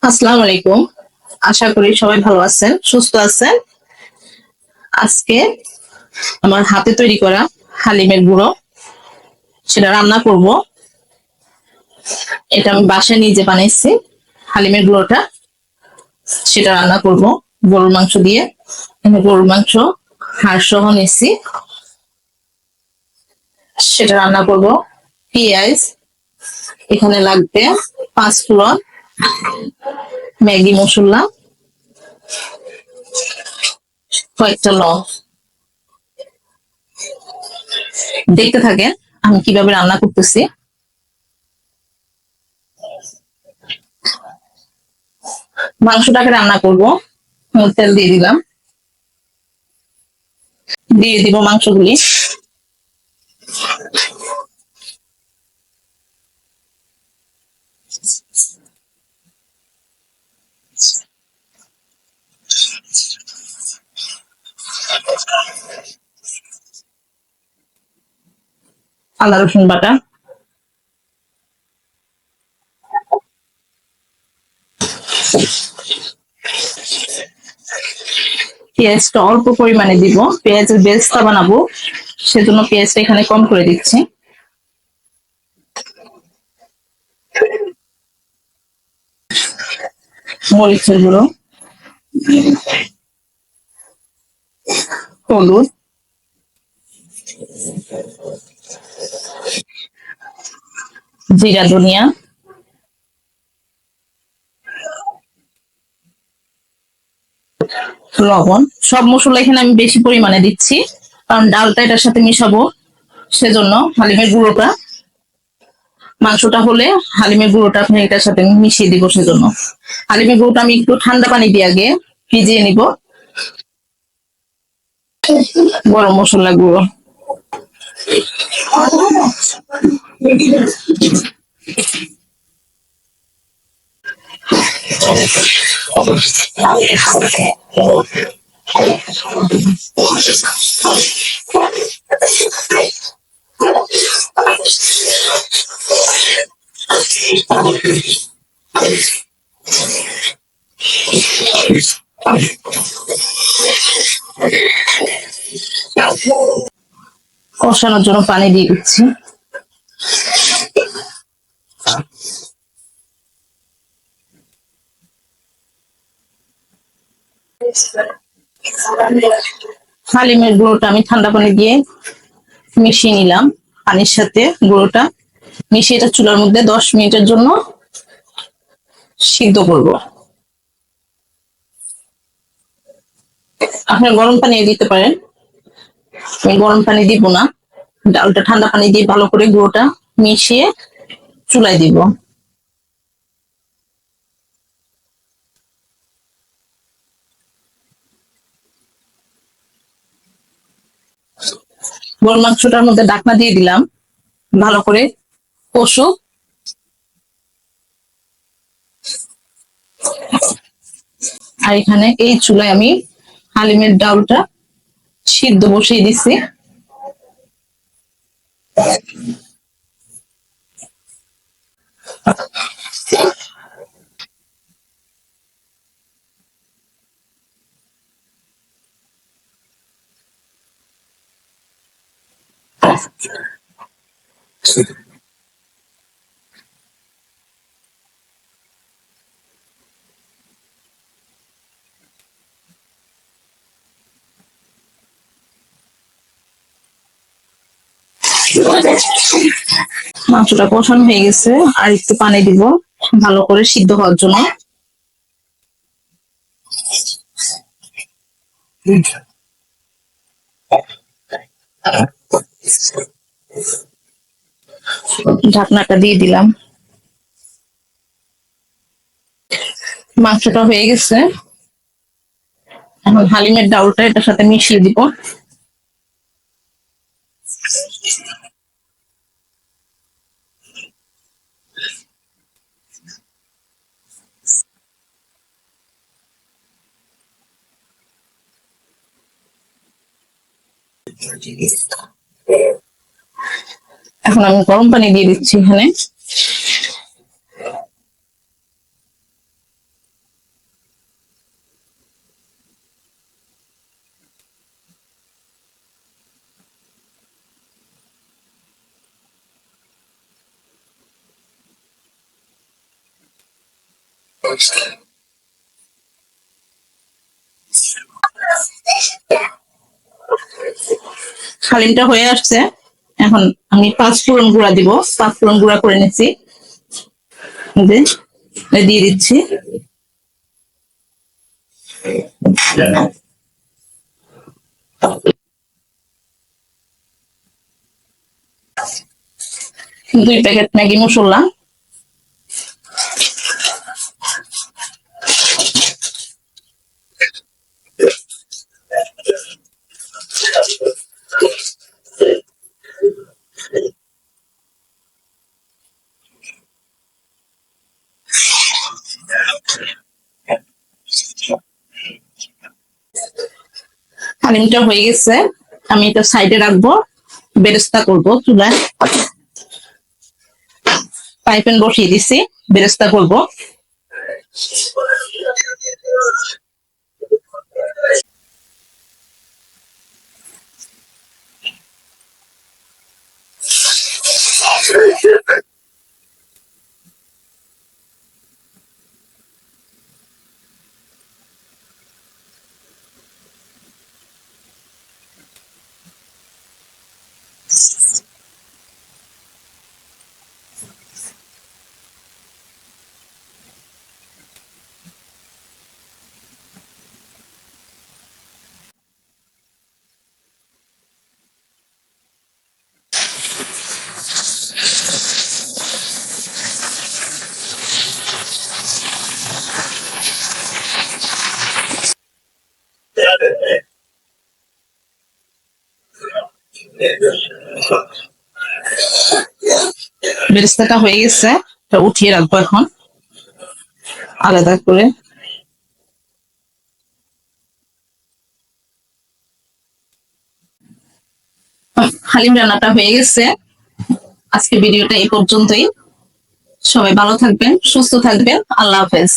আসসালামু আলাইকুম। আশা করি সবাই ভালো আছেন, সুস্থ আছেন। আজকে আমার হাতে তৈরি করা হালিমের গুঁড়ো সেটা রান্না করব। এটা আমি বাসায় নিজে বানাইছি। হালিমের গুঁড়োটা সেটা রান্না করব গরুর মাংস দিয়ে। আমি গরুর মাংস হাড় সহ নিচ্ছি, সেটা রান্না করব। পেঁয়াজ এখানে লাগবে, 5 ফোড়ন, ম্যাগি মশলা, কয়েকটা লং। দেখতে থাকেন আমি কিভাবে রান্না করতেছি। মাংসটাকে রান্না করব। তেল দিয়ে দিলাম, দিয়ে দিব মাংসগুলি। আদা রসুন বাটা, পেঁয়াজটা অল্প পরিমাণে দিব, পেঁয়াজের বেরেস্তা বানাবো, সেজন্য পেঁয়াজটা এখানে কম করে দিচ্ছি। মরিচের গুঁড়ো, হলুদ, জিরা ধনিয়া, লবণ। সব মশলা এখানে আমি বেশি পরিমাণে দিচ্ছি, কারণ ডালটা এটার সাথে মিশাবো, সেজন্য হালিমের গুঁড়োটা। মাংসটা হলে হালিমের গুঁড়োটা আপনি এটার সাথে মিশিয়ে দিব, সেজন্য হালিমের গুঁড়োটা আমি একটু ঠান্ডা পানি দিয়ে আগে ভিজিয়ে নিব। গরম মশলা গুঁড়ো, কষানোর জন্য পানি দিয়ে দিচ্ছি। হালিমের গুঁড়োটা আমি ঠান্ডা পানি দিয়ে মিশিয়ে নিলাম, পানির সাথে গুঁড়োটা মিশিয়ে এটা চুলার মধ্যে 10 মিনিটের জন্য সিদ্ধ করব। আপনি গরম পানি দিতে পারেন, আমি গরম পানি দিব না। ডালটা ঠান্ডা পানি দিয়ে ভালো করে গুঁড়োটা মিশিয়ে চুলায় দিব। গরুর মাংসটার মধ্যে ঢাকনা দিয়ে দিলাম, ভালো করে কষুক। আর এখানে এই চুলায় আমি হালিমের ডালটা সিদ্ধ বসিয়ে দিছি। মাংসটা কষানো হয়ে গেছে, আর একটু পানি দিব ভালো করে সিদ্ধ হওয়ার জন্য। ঢাকনাটা দিয়ে দিলাম। মাংসটা হয়ে গেছে, এখন হালিমের ডাউলটা এটার সাথে মিশিয়ে দিব। এখন আমি গরম পানি দিয়ে দিচ্ছি এখানে। হালিমটা হয়ে আসছে। এখন আমি 5 ফোড়ন গুঁড়া দিব। 5 ফোড়ন গুঁড়া করে নিচ্ছি, দিয়ে দিচ্ছি। 2 প্যাকেট ম্যাগি মশলা, হালিমটা হয়ে গেছে। আমি এটা সাইডে রাখবো, বেরেস্তা করব চুলায়। ফ্রাই প্যান বসিয়ে দিছি, বেরেস্তা করব। বেরেস্তাটা হয়ে গেছে, এটা উঠিয়ে রাখবো এখন আলাদা করে। হালিম রান্নাটা হয়ে গেছে। আজকে ভিডিওটা এই পর্যন্তই। সবাই ভালো থাকবেন, সুস্থ থাকবেন। আল্লাহ হাফেজ।